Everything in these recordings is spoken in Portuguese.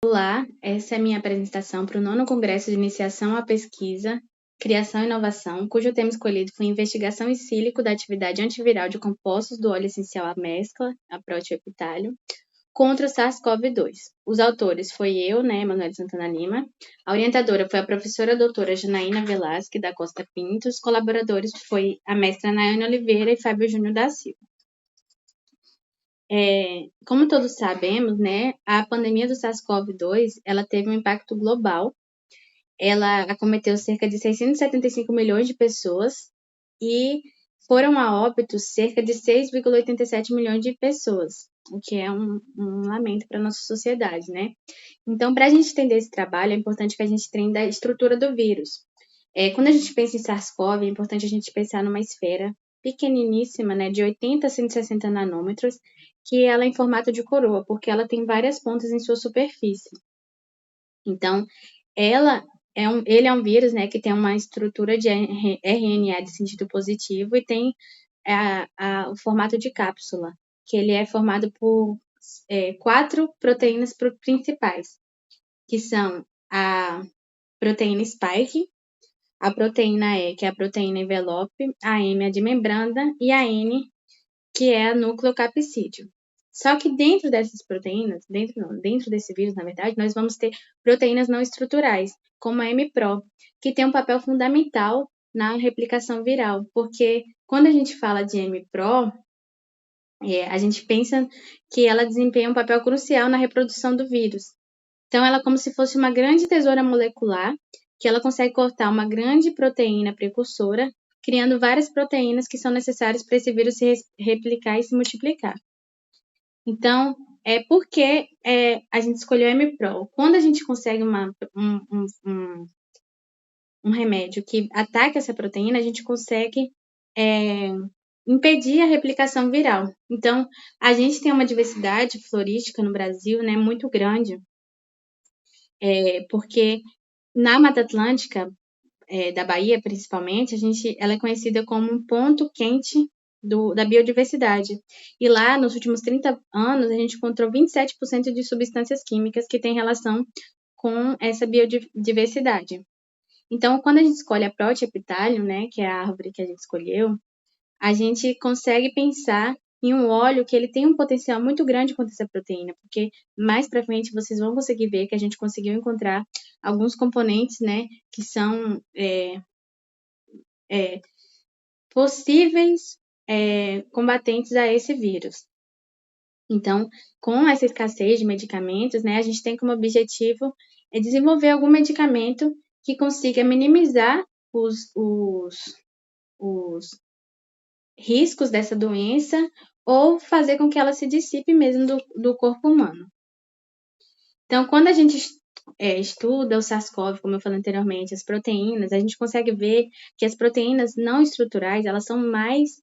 Olá, essa é a minha apresentação para o 9º Congresso de Iniciação à Pesquisa, Criação e Inovação, cujo tema escolhido foi Investigação in silico da atividade antiviral de compostos do óleo essencial à mescla, a proteoepitalho, contra o SARS-CoV-2. Os autores foi eu, Emanuele Santana Lima, a orientadora foi a professora doutora Janaína Velasque da Costa Pinto, os colaboradores foi a mestra Nayane Oliveira e Fábio Júnior da Silva. Como todos sabemos, a pandemia do SARS-CoV-2, ela teve um impacto global. Ela acometeu cerca de 675 milhões de pessoas e foram a óbito cerca de 6,87 milhões de pessoas, o que é um lamento para a nossa sociedade, né? Então, para a gente entender esse trabalho, é importante que a gente entenda a estrutura do vírus. Quando a gente pensa em SARS-CoV, é importante a gente pensar numa esfera pequeniníssima, de 80 a 160 nanômetros, que ela é em formato de coroa, porque ela tem várias pontas em sua superfície. Então, ele é um vírus, que tem uma estrutura de RNA de sentido positivo e tem o formato de cápsula, que ele é formado por 4 proteínas principais, que são a proteína spike, a proteína E, que é a proteína envelope, a M, a de membrana, e a N, que é a nucleocapsídeo. Só que dentro dessas proteínas, dentro desse vírus, na verdade, nós vamos ter proteínas não estruturais, como a MPRO, que tem um papel fundamental na replicação viral, porque quando a gente fala de MPRO, a gente pensa que ela desempenha um papel crucial na reprodução do vírus. Então, ela é como se fosse uma grande tesoura molecular, que ela consegue cortar uma grande proteína precursora, criando várias proteínas que são necessárias para esse vírus se replicar e se multiplicar. Então, por que a gente escolheu a MPRO? Quando a gente consegue um remédio que ataca essa proteína, a gente consegue impedir a replicação viral. Então, a gente tem uma diversidade florística no Brasil, muito grande, porque na Mata Atlântica, da Bahia, principalmente, ela é conhecida como um ponto quente da biodiversidade. E lá, nos últimos 30 anos, a gente encontrou 27% de substâncias químicas que têm relação com essa biodiversidade. Então, quando a gente escolhe a proteoepitalho, que é a árvore que a gente escolheu, a gente consegue pensar em um óleo que ele tem um potencial muito grande contra essa proteína, porque mais para frente vocês vão conseguir ver que a gente conseguiu encontrar alguns componentes, que são possíveis combatentes a esse vírus. Então, com essa escassez de medicamentos, a gente tem como objetivo desenvolver algum medicamento que consiga minimizar os riscos dessa doença ou fazer com que ela se dissipe mesmo do corpo humano. Então, quando a gente estuda o SARS-CoV, como eu falei anteriormente, as proteínas, a gente consegue ver que as proteínas não estruturais, elas são mais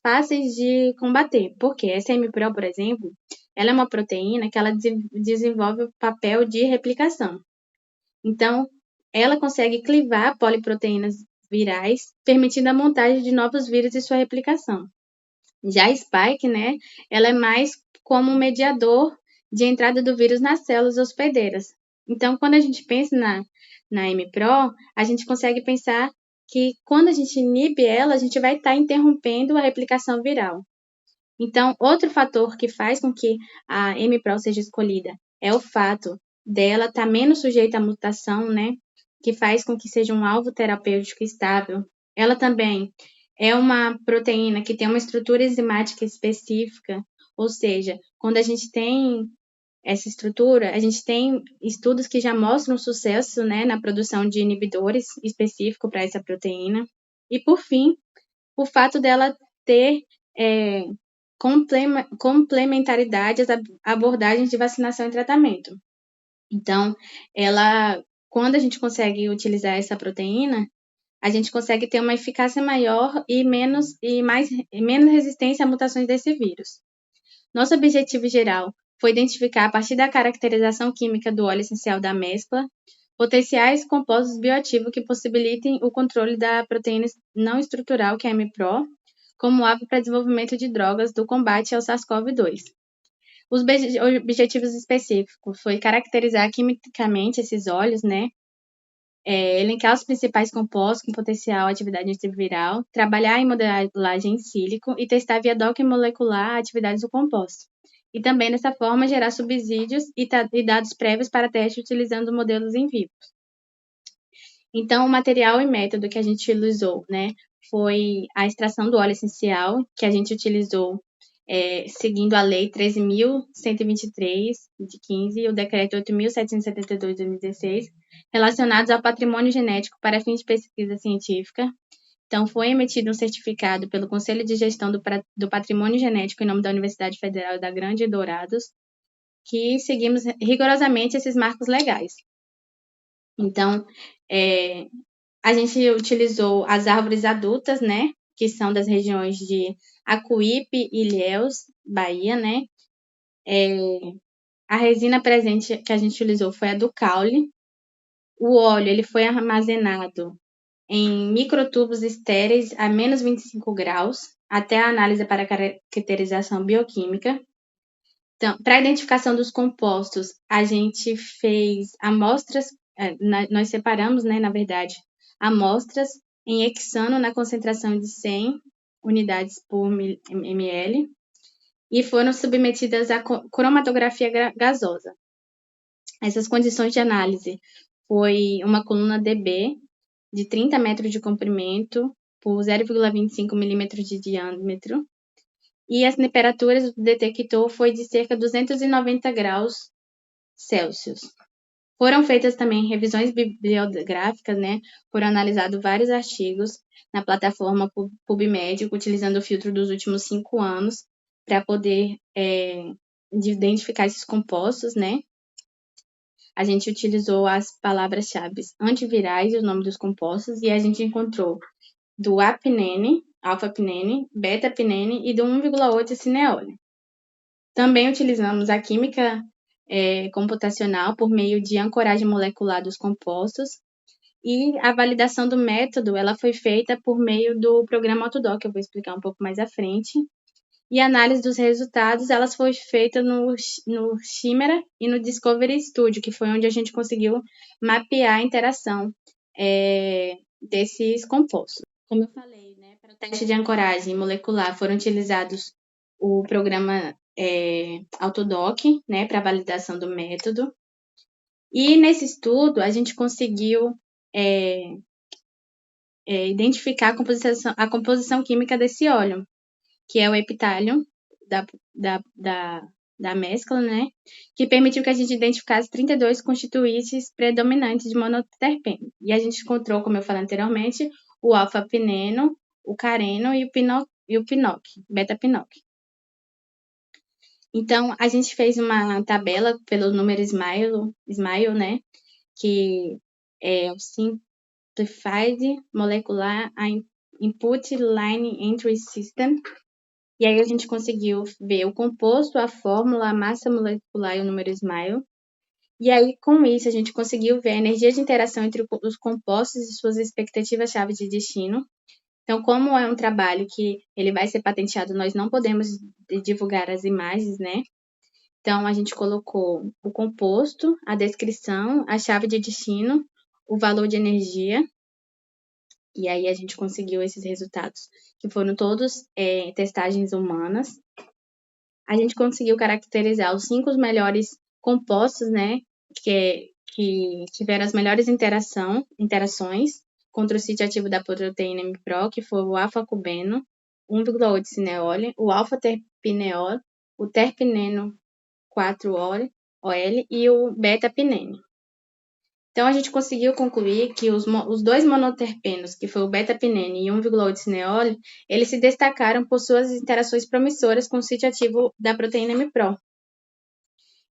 fáceis de combater. Porque essa MPRO, por exemplo, ela é uma proteína que ela desenvolve o papel de replicação. Então, ela consegue clivar poliproteínas virais, permitindo a montagem de novos vírus e sua replicação. Já a spike, ela é mais como um mediador de entrada do vírus nas células hospedeiras. Então, quando a gente pensa na MPRO, a gente consegue pensar que quando a gente inibe ela, a gente vai estar interrompendo a replicação viral. Então, outro fator que faz com que a MPRO seja escolhida é o fato dela estar menos sujeita à mutação, que faz com que seja um alvo terapêutico estável. Ela também é uma proteína que tem uma estrutura enzimática específica, ou seja, quando a gente tem essa estrutura, a gente tem estudos que já mostram sucesso, na produção de inibidores específicos para essa proteína. E, por fim, o fato dela ter complementaridade às abordagens de vacinação e tratamento. Então, quando a gente consegue utilizar essa proteína, a gente consegue ter uma eficácia maior e menos resistência a mutações desse vírus. Nosso objetivo geral foi identificar, a partir da caracterização química do óleo essencial da mescla, potenciais compostos bioativos que possibilitem o controle da proteína não estrutural, que é a MPRO, como alvo para desenvolvimento de drogas do combate ao SARS-CoV-2. Os objetivos específicos foi caracterizar quimicamente esses óleos, né? Elencar os principais compostos com potencial atividade antiviral, trabalhar em modelagem em sílico e testar via docking molecular a atividade do composto. E também, dessa forma, gerar subsídios e dados prévios para teste utilizando modelos em vivo. Então, o material e método que a gente utilizou, né, foi a extração do óleo essencial, que a gente utilizou seguindo a Lei 13.123, de 15, e o Decreto 8.772, de 2016, relacionados ao patrimônio genético para fins de pesquisa científica. Então, foi emitido um certificado pelo Conselho de Gestão do Patrimônio Genético em nome da Universidade Federal da Grande Dourados, que seguimos rigorosamente esses marcos legais. Então, a gente utilizou as árvores adultas, né, que são das regiões de Acuípe e Ilhéus, Bahia, né. A resina presente que a gente utilizou foi a do caule. O óleo, ele foi armazenado em microtubos estéreis a menos 25 graus, até a análise para caracterização bioquímica. Então, para a identificação dos compostos, a gente fez amostras, nós separamos, né, na verdade, amostras em hexano na concentração de 100 unidades por ml e foram submetidas à cromatografia gasosa. Essas condições de análise foi uma coluna DB de 30 metros de comprimento por 0,25 milímetros de diâmetro, e as temperaturas do detector foi de cerca de 290 graus Celsius. Foram feitas também revisões bibliográficas, né? Foram analisados vários artigos na plataforma PubMed, utilizando o filtro dos últimos 5 anos, para poder identificar esses compostos, né? A gente utilizou as palavras-chave antivirais e o nome dos compostos, e a gente encontrou do apinene, alfa-pinene, beta-pinene e do 1,8 cineole. Também utilizamos a química computacional por meio de ancoragem molecular dos compostos, e a validação do método ela foi feita por meio do programa Autodoc, que eu vou explicar um pouco mais à frente. E a análise dos resultados elas foi feita no Chimera e no Discovery Studio, que foi onde a gente conseguiu mapear a interação desses compostos. Como eu falei, né, para o teste de ancoragem molecular foram utilizados o programa Autodoc, né, para validação do método. E nesse estudo a gente conseguiu identificar a composição química desse óleo, que é o epitálium da mescla, né? Que permitiu que a gente identificasse 32 constituintes predominantes de monoterpeno. E a gente encontrou, como eu falei anteriormente, o alfa-pineno, o careno e o pinoc, beta-pinoc. Então, a gente fez uma tabela pelo número SMILE, né? Que é o Simplified Molecular Input Line Entry System. E aí a gente conseguiu ver o composto, a fórmula, a massa molecular e o número SMILE. E aí, com isso, a gente conseguiu ver a energia de interação entre os compostos e suas expectativas chaves de destino. Então, como é um trabalho que ele vai ser patenteado, nós não podemos divulgar as imagens, né? Então, a gente colocou o composto, a descrição, a chave de destino, o valor de energia. E aí a gente conseguiu esses resultados, que foram todos testagens humanas. A gente conseguiu caracterizar os 5 melhores compostos, né, que tiveram as melhores interações contra o sítio ativo da proteína MPRO, que foi o alfa-cubeno, 1,8 cineole, o alfa-terpineol, o terpineno 4-OL e o beta-pinene. Então, a gente conseguiu concluir que os 2 monoterpenos, que foi o beta-pinene e 1,8 cineole, eles se destacaram por suas interações promissoras com o sítio ativo da proteína MPRO.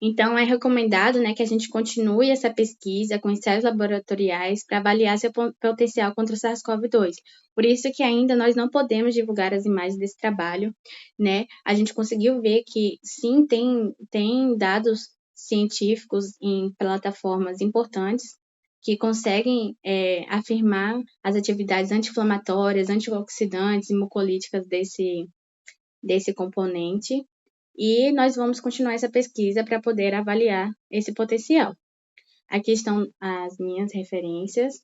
Então, é recomendado, né, que a gente continue essa pesquisa com ensaios laboratoriais para avaliar seu potencial contra o SARS-CoV-2. Por isso que ainda nós não podemos divulgar as imagens desse trabalho, né? A gente conseguiu ver que, sim, tem dados científicos em plataformas importantes que conseguem afirmar as atividades anti-inflamatórias, antioxidantes e mucolíticas desse componente. e nós vamos continuar essa pesquisa para poder avaliar esse potencial. Aqui estão as minhas referências.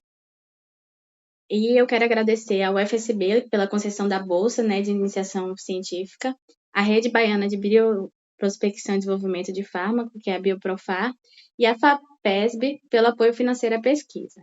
E eu quero agradecer ao UFSB pela concessão da bolsa, né, de iniciação científica, a Rede Baiana de Bioprospecção e Desenvolvimento de Fármaco, que é a Bioprofar, e a FAPESB pelo apoio financeiro à pesquisa.